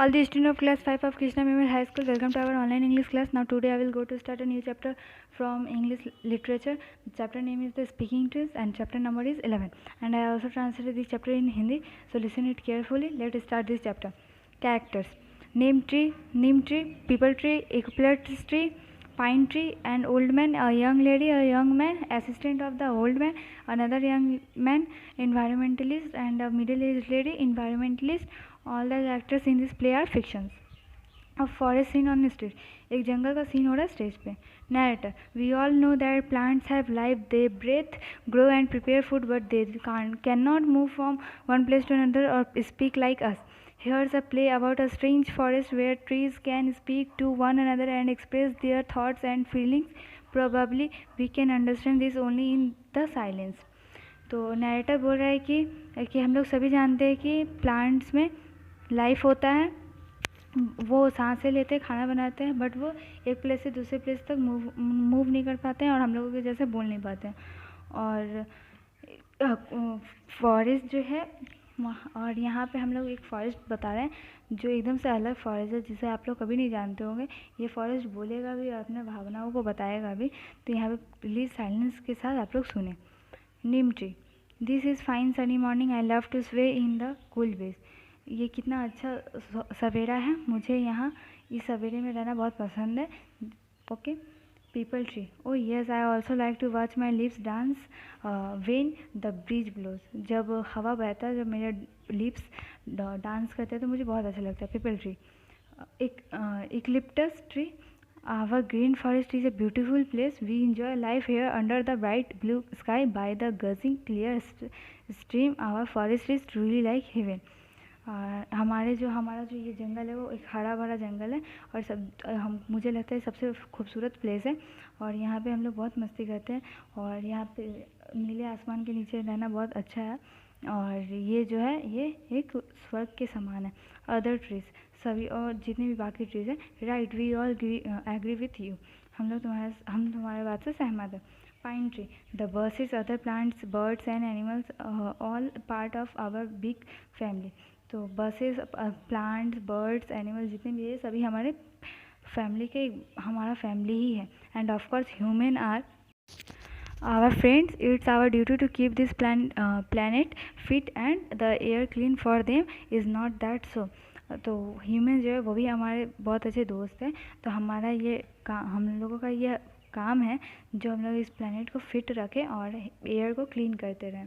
All the students of class 5 of Krishna Memorial High School, welcome to our online English class. Now today I will go to start a new chapter from English literature. The chapter name is the Speaking Trees and chapter number is 11. And I also translated this chapter in Hindi, so listen it carefully. Let's start this chapter. Characters: neem tree, people tree, eucalyptus tree, pine tree, an old man, a young lady, a young man, assistant of the old man, another young man, environmentalist, and a middle-aged lady, environmentalist. All the characters in this play are fictions. A forest scene on stage. एक जंगल का scene हो रहा है stage पे. Narrator: we all know that plants have life, they breathe, grow and prepare food, but they cannot move from one place to another or speak like us. Here's a play about a strange forest where trees can speak to one another and express their thoughts and feelings. Probably we can understand this only in the silence. तो narrator बोल रहा है कि हम लोग सभी जानते हैं कि प्लांट्स में लाइफ होता है, वो सांसें लेते हैं, खाना बनाते हैं, बट वो एक प्लेस से दूसरे प्लेस तक मूव नहीं कर पाते हैं और हम लोगों के जैसे बोल नहीं पाते हैं. और फॉरेस्ट जो है, और यहाँ पे हम लोग एक फॉरेस्ट बता रहे हैं जो एकदम से अलग फॉरेस्ट है जिसे आप लोग कभी नहीं जानते होंगे. ये फॉरेस्ट बोलेगा भी और अपने भावनाओं को बताएगा भी. तो यहाँ पे प्लीज़ साइलेंस के साथ आप लोग सुने. Neem tree. This is fine sunny morning, I love to sway in the cool bridge. ये कितना अच्छा सवेरा है, मुझे यहाँ इस सवेरे में रहना बहुत पसंद है. Okay. Peepal tree. Oh yes, I also like to watch my leaves dance when the breeze blows. जब हवा बहता है, जब मेरे लिप्स डांस करते हैं तो मुझे बहुत अच्छा लगता है. Peepal tree. Eucalyptus tree. Our green forest is a beautiful place. We enjoy life here under the bright blue sky by the gushing clear stream. Our forest is truly like heaven. हमारा जो ये जंगल है वो एक हरा भरा जंगल है और मुझे लगता है सबसे खूबसूरत प्लेस है. और यहाँ पे हम लोग बहुत मस्ती करते हैं और यहाँ पे नीले आसमान के नीचे रहना बहुत अच्छा है. और ये जो है ये एक स्वर्ग के समान है. Other trees. सभी और जितने भी बाकी ट्रीज हैं. Right, we all agree with you. हम तुम्हारे बात से सहमत है. Pine tree. The bushes, other plants, birds and animals, all part of our big family. तो बसेस, प्लांट्स, बर्ड्स, एनिमल्स जितने भी है सभी हमारे फैमिली के, हमारा फैमिली ही है. And of course human are our friends. It's our duty to keep this planet fit and the air clean for them. Is not that so? तो ह्यूमन जो है वो भी हमारे बहुत अच्छे दोस्त हैं. तो हमारा ये हम लोगों का ये काम है जो हम लोग इस प्लानट को फिट रखें और एयर को क्लीन करते रहें.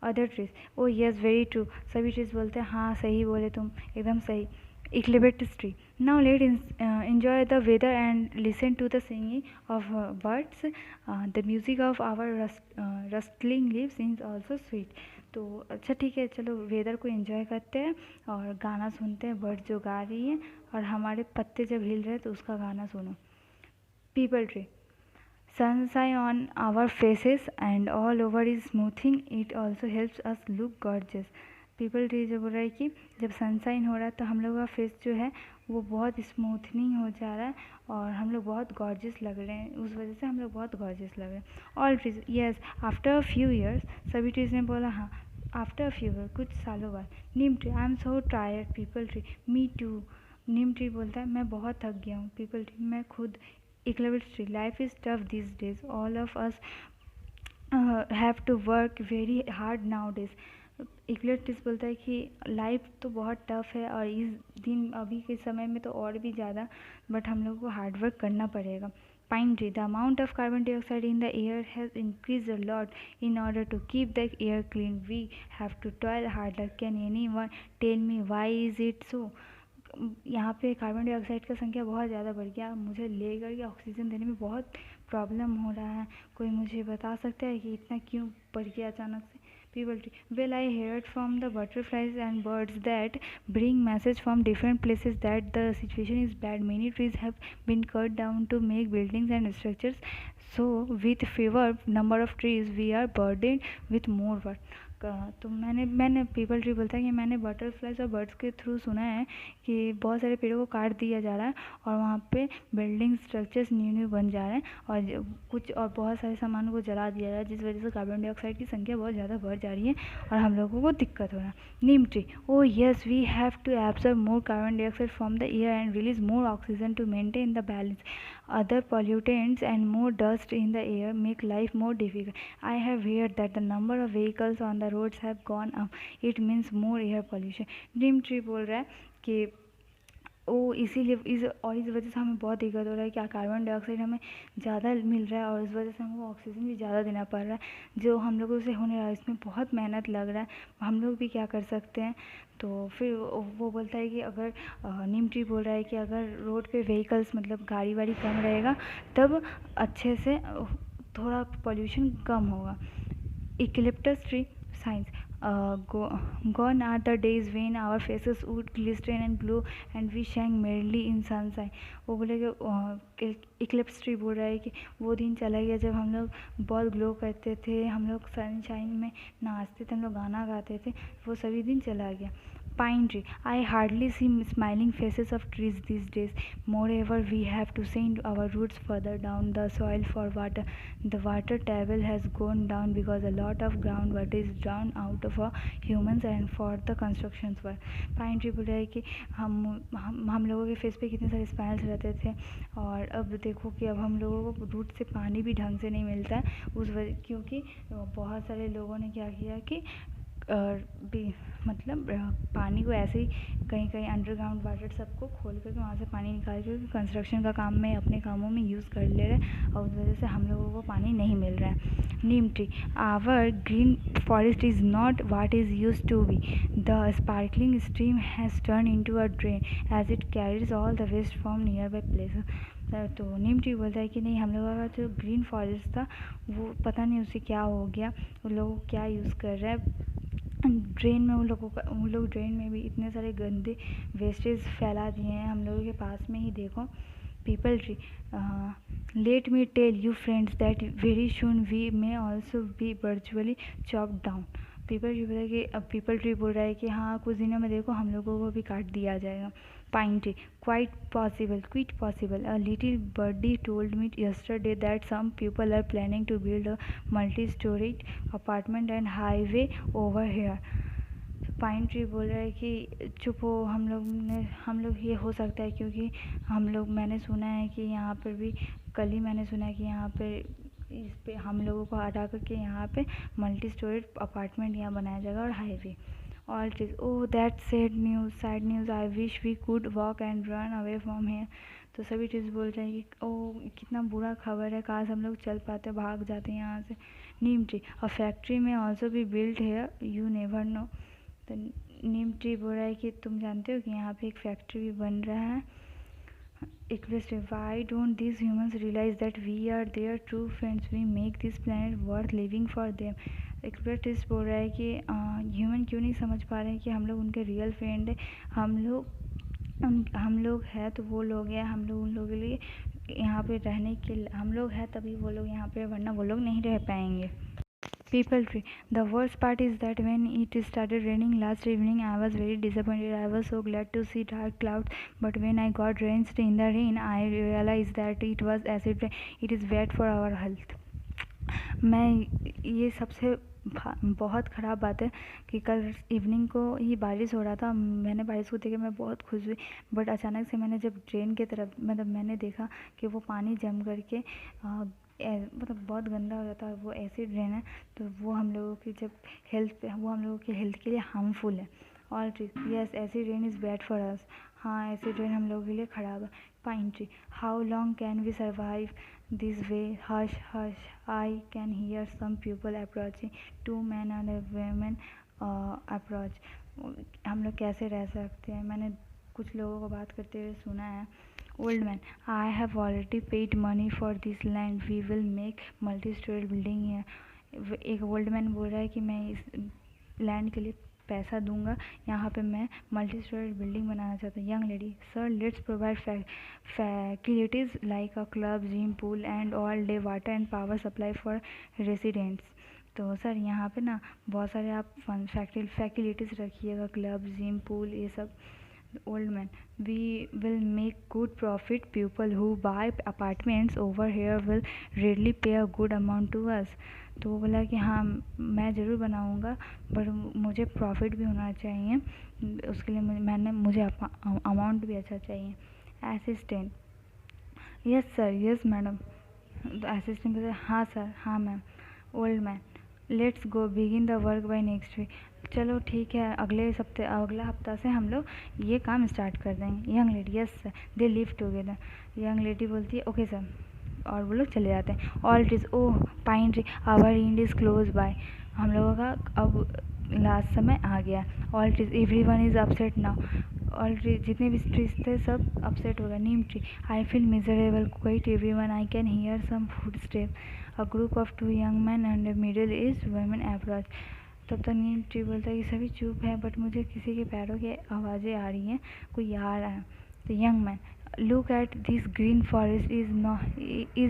Other trees. Oh yes, very true. सभी ट्रीज बोलते हैं हाँ सही बोले तुम, एकदम सही. Eucalyptus tree. Now let's enjoy the weather and listen to the singing of birds. The music of our rustling leaves is also sweet. तो अच्छा ठीक है, चलो वेदर को एंजॉय करते हैं और गाना सुनते हैं. बर्ड्स जो गा रही हैं और हमारे पत्ते जब हिल रहे हैं तो उसका गाना सुनो. People tree. Sunshine on our faces and all over is smoothing. It also helps us look gorgeous. People tree जो बोल रहा है कि जब सनशाइन हो रहा है तो हम लोग का फेस जो है वो बहुत स्मूथनिंग हो जा रहा है और हम लोग बहुत गॉर्जियस लग रहे हैं. उस वजह से हम लोग बहुत गॉर्जियस लग रहे हैं. All trees. Yes, after a few years. सभी ट्रीज ने बोला हाँ आफ्टर अ फ्यू ईयर, कुछ सालों बाद. Neem tree. I am so tired. Peepal tree. Me too. Neem tree बोलता है मैं बहुत थक गया हूँ. पीपल ट्री. मैं खुद. Eucalyptus tree. Life is tough this days. All of us have to work very hard now days. Eucalyptus बोलता है कि लाइफ तो बहुत टफ है और इस दिन अभी के समय में तो और भी ज़्यादा, बट हम लोगों को हार्ड वर्क करना पड़ेगा. Pine tree. The amount of carbon dioxide in the air has increase a lot. In order to keep the air clean we have to toil harder. Can anyone tell me why is it so? यहाँ पे carbon dioxide का संख्या बहुत ज़्यादा बढ़ गया. मुझे लेकर के ऑक्सीजन देने में बहुत प्रॉब्लम हो रहा है. कोई मुझे बता सकता है कि इतना क्यों बढ़ गया अचानक से? People tree. Well, I heard from the butterflies and birds that bring message from different places that the situation is bad. Many trees have been cut down to make buildings and structures. So with fewer number of trees, we are burdened with more work. तो मैंने people tree बोलता है कि मैंने butterflies और birds के through सुना है कि बहुत सारे पेड़ों को काट दिया जा रहा है और वहाँ पे बिल्डिंग स्ट्रक्चर्स न्यू न्यू बन जा रहे हैं और कुछ और बहुत सारे सामानों को जला दिया जा रहा है, जिस वजह से कार्बन डाइऑक्साइड की संख्या बहुत ज़्यादा बढ़ जा रही है और हम लोगों को दिक्कत हो रहा है। Neem tree, oh yes, we have to absorb more carbon dioxide from the air and release more oxygen to maintain the balance. Other pollutants and more dust in the air make life more difficult. I have heard that the number of vehicles on the roads have gone up. It means more air pollution. Dream tree बोल रहा है कि वो इसीलिए इस वजह से हमें बहुत दिक्कत हो रहा है कि कार्बन डाइऑक्साइड हमें ज़्यादा मिल रहा है और इस वजह से हमको ऑक्सीजन भी ज़्यादा देना पड़ रहा है जो हम लोगों से होने रहा है। इसमें बहुत मेहनत लग रहा है, हम लोग भी क्या कर सकते हैं। तो फिर वो बोलता है कि अगर नीम ट्री बोल रहा है कि अगर रोड पे व्हीकल्स मतलब गाड़ी वाड़ी कम रहेगा तब अच्छे से थोड़ा पोल्यूशन कम होगा। Eucalyptus tree signs. Gone are the days when our faces would glisten and glow and we sang merrily in sunshine. वो बोले कि इक्लिप्स ट्री बोल रहा है कि वो दिन चला गया जब हम लोग बहुत ग्लो करते थे, हम लोग सनशाइन में नाचते थे, हम लोग गाना गाते थे, वो सभी दिन चला गया। Pine tree. I hardly see smiling faces of trees these days. Moreover, we have to send our roots further down the soil for water. The water table has gone down because a lot of groundwater is drawn out for humans and for the construction work. Pine tree बोल रहा है कि हम लोगों के face पे कितने सारे स्पाइरल्स रहते थे और अब देखो कि अब हम लोगों को रूट से पानी भी ढंग से नहीं मिलता है उस वजह क्योंकि बहुत सारे लोगों ने क्या किया कि भी मतलब पानी को ऐसे ही कहीं कहीं अंडरग्राउंड वाटर सबको खोल करके वहाँ से पानी निकाल कर कंस्ट्रक्शन का काम में अपने कामों में यूज़ कर ले रहे और उस वजह से हम लोगों को पानी नहीं मिल रहा है। Neem tree, our green forest is not what is use to be. The sparkling stream has turn into a drain as it carries all the waste from nearby places. तो नीम ट्री बोलता है कि नहीं, हम लोगों का जो ग्रीन फॉरेस्ट था वो पता नहीं उसे क्या हो गया, वो लोग क्या यूज़ कर रहे हैं ड्रेन में, उन लोग ड्रेन में भी इतने सारे गंदे वेस्टेज फैला दिए हैं। हम लोगों के पास में ही देखो peepal tree, let me tell you friends that very soon we may also be virtually chop down. Peepal tree बोल रहा है कि अब पीपल ट्री बोल रहा है कि हाँ कुछ दिनों में देखो हम लोगों को भी काट दिया जाएगा. Pine tree, quite possible. A little birdie told me yesterday that some people are planning to build a multi-storied apartment and highway over here. Pine tree बोल रहा है कि चुप हो, हम लोग ये हो सकता है क्योंकि मैंने सुना है कि यहाँ पर भी कल ही मैंने सुना है कि यहाँ पे इस पे हम लोगों को हटा करके यहाँ पे मल्टी स्टोरेज अपार्टमेंट यहाँ बनाया जाएगा और highway. All trees. Oh, that's sad news. I wish we could walk and run away from here. तो सभी ट्रीज बोल रहे हैं कि ओह कितना बुरा खबर है, काश हम लोग चल पाते, भाग जाते यहाँ से. नीम ट्री, अ फैक्ट्री में ऑल्सो भी build here, you never know. तो नीम ट्री बोल रहा है कि तुम जानते हो कि यहाँ पे एक फैक्ट्री भी बन रहा है. Equilibrium. Why don't these humans realize that we are their true friends? We make this planet worth living for them. एक्सपर्टिस्ट बोल रहा है कि ह्यूमन क्यों नहीं समझ पा रहे हैं कि हम लोग उनके रियल फ्रेंड है. हम लोग हैं तो वो लोग हैं, हम लोग उन लोगों के लिए यहाँ पे रहने के लिए हम लोग हैं तभी वो लोग यहाँ पे, वरना वो लोग नहीं रह पाएंगे. People tree. The worst part is that when it started raining last evening, I was very disappointed. I was so glad to see dark clouds, but when I got drenched in the rain, I realized that it was acid rain. It is bad for our health. मैं ये सबसे बहुत ख़राब बात है कि कल evening को ही बारिश हो रहा था. मैंने बारिश को देख के मैं बहुत खुश हुई, बट अचानक से मैंने जब ड्रेन की तरफ मतलब मैंने देखा कि वो पानी जम करके मतलब बहुत गंदा हो जाता है, वो एसिड ड्रेन है, तो वो हम लोगों की हेल्थ के लिए हार्मफुल है. All tree, yes acid rain is bad for us. हाँ एसिड रेन हम लोगों के लिए ख़राब है. Pine tree, how long can we survive this way? Hush, I can hear some people approaching. 2 men and a woman approach. हम लोग कैसे रह सकते हैं, मैंने कुछ लोगों को बात करते हुए सुना है. Old man, I have already paid money for this land. We will make multi-story building here. एक ओल्ड मैन बोल रहा है कि मैं इस लैंड के लिए पैसा दूंगा, यहाँ पे मैं मल्टी स्टोरेज बिल्डिंग बनाना चाहता हूँ. Young lady, sir let's provide facilities like a club, gym, pool and all day water and power supply for residents. तो सर यहाँ पे ना बहुत सारे आप फन फैसिलिटीज़ रखिएगा, क्लब, जिम, पूल, ये सब। Old man, we will make good profit, people who buy apartments over here will readily pay a good amount to us. तो वो बोला कि हाँ मैं ज़रूर बनाऊँगा, पर मुझे प्रॉफिट भी होना चाहिए, उसके लिए मुझे अमाउंट भी अच्छा चाहिए। Assistant, yes sir, yes madam. तो असिस्टेंट बोलते हाँ सर, हाँ ma'am. Old man, let's go begin the work by next week. चलो ठीक है, अगला हफ्ता से हम लोग ये काम स्टार्ट कर देंगे। यंग लेडी, यस सर, दे लिव टुगेदर। यंग लेडी बोलती है ओके सर, और वो लोग चले जाते हैं। All trees, oh pine tree, our end is close by. हम लोगों का अब लास्ट समय आ गया। All trees, everyone is upset now. All trees, जितने भी ट्रीज थे सब अपसेट हो गए। Neem tree, I feel miserable, quiet everyone, I can hear some footstep, a group of 2 young man and middle age women approach. तब तक नीम tree बोलता है कि सभी चुप है, बट मुझे किसी के पैरों की आवाज़ें आ रही हैं, कोई आ रहा है। तो young man, look at this green forest, is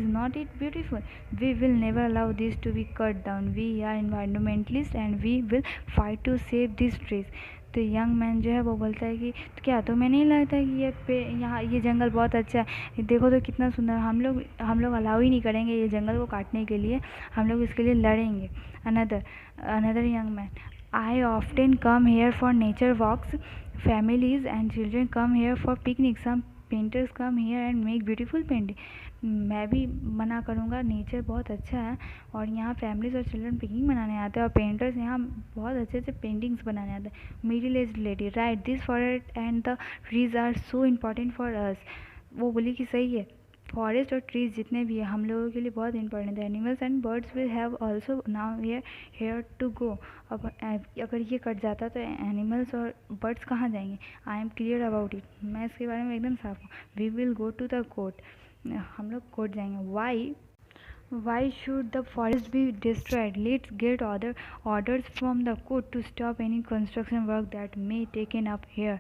not it beautiful? We will never allow this to be cut down. We are environmentalists and we will fight to save these trees. तो young man जो है वो बोलता है कि तो क्या तुम्हें नहीं लगता कि यहाँ ये जंगल बहुत अच्छा है, देखो तो कितना सुंदर, हम लोग अलाउ ही नहीं करेंगे ये जंगल को काटने के लिए, हम लोग इसके लिए लड़ेंगे। Another young man, I often come here for nature walks. Families and children come here for picnics. Some painters come here and make beautiful painting. मैं भी मना करूँगा, नेचर बहुत अच्छा है और यहाँ फैमिलीज और चिल्ड्रन पिकनिक मनाने आते हैं और पेंटर्स यहाँ बहुत अच्छे अच्छे पेंटिंग्स बनाने आते हैं। Middle age lady, right, this forest and the trees are so important for us. वो बोली कि सही है, फॉरेस्ट और ट्रीज जितने भी है हम लोगों के लिए बहुत इंपॉर्टेंट है। Animals and birds will have also nowhere to go. अब अगर ये कट जाता तो एनिमल्स और बर्ड्स कहाँ जाएंगे? I am clear about it, मैं इसके बारे में एकदम साफ हूँ। We will go to the court, हम लोग कोर्ट जाएंगे। Why should the forest be destroyed? Let's get orders from the court to stop any construction work that may taken up here.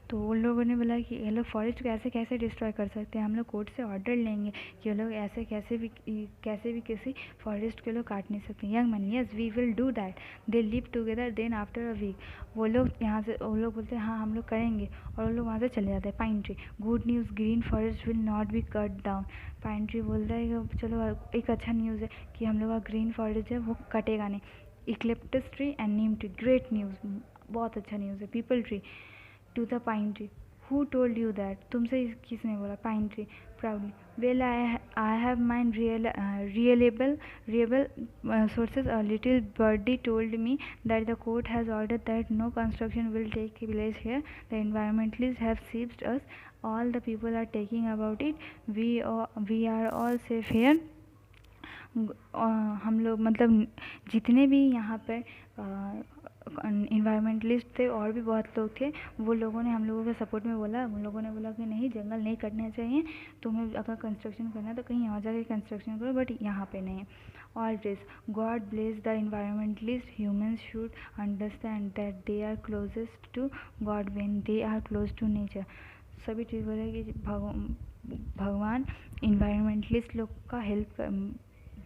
तो उन लोगों ने बोला कि ये लोग फॉरेस्ट को ऐसे कैसे डिस्ट्रॉय कर सकते हैं, हम लोग कोर्ट से ऑर्डर लेंगे कि ये लोग ऐसे कैसे भी किसी फॉरेस्ट के लोग काट नहीं सकते। Young man, yes we will do that, they live together then after a week. वो लोग बोलते हैं हाँ हम लोग करेंगे, और वो लोग वहाँ से चले जाते हैं। Pine tree, good news, green forest will not be cut down. Pine tree बोलता है कि चलो एक अच्छा न्यूज़ है कि हम लोग का ग्रीन फॉरेस्ट है वो कटेगा नहीं। Eucalyptus tree and neem tree, great news, बहुत अच्छा न्यूज़ है। Peepal tree to the pine tree, who told you that? तुमसे किसने बोला? Pine tree proudly, well I have mine reliable sources. A little birdie told me that the court has ordered that no construction will take place here. The environmentalists have seized us. All the people are talking about it. We are all safe here. हम लोग मतलब जितने भी यहाँ पर environmentalist थे और भी बहुत लोग थे, वो लोगों ने हम लोगों के सपोर्ट में बोला। उन लोगों ने बोला कि नहीं, जंगल नहीं कटना चाहिए, तुम्हें अगर कंस्ट्रक्शन करना है तो कहीं और जाके कंस्ट्रक्शन करो, बट यहाँ पे नहीं। Always God bless the environmentalist, humans should understand that they are closest to God when they are close to nature. सभी चीज़ बोले कि भगवान इन्वायरमेंटलिस्ट लोग का हेल्प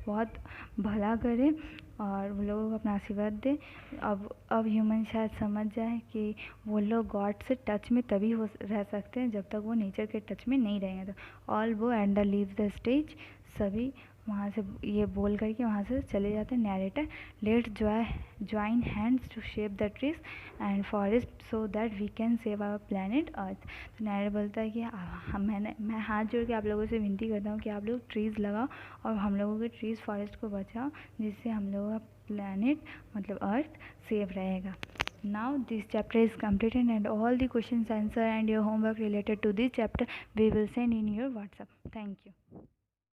बहुत भला करे और वो लोगों को अपना आशीर्वाद दे। अब ह्यूमन शायद समझ जाए कि वो लोग गॉड से टच में तभी रह सकते हैं जब तक वो नेचर के टच में नहीं रहेंगे। तो ऑल वो and the leave the stage, सभी वहाँ से ये बोल करके वहाँ से चले जाते हैं। Narrator, let's join hands to shape the trees and forest so that we can save our planet earth. तो नैरेटर बोलता है कि मैं हाथ जोड़ के आप लोगों से विनती करता हूँ कि आप लोग ट्रीज़ लगाओ और हम लोगों के ट्रीज़ फॉरेस्ट को बचाओ, जिससे हम लोगों का प्लानट मतलब अर्थ सेव रहेगा। Now this chapter is completed and all the questions answer and your homework related to this chapter we will send in your WhatsApp. Thank you.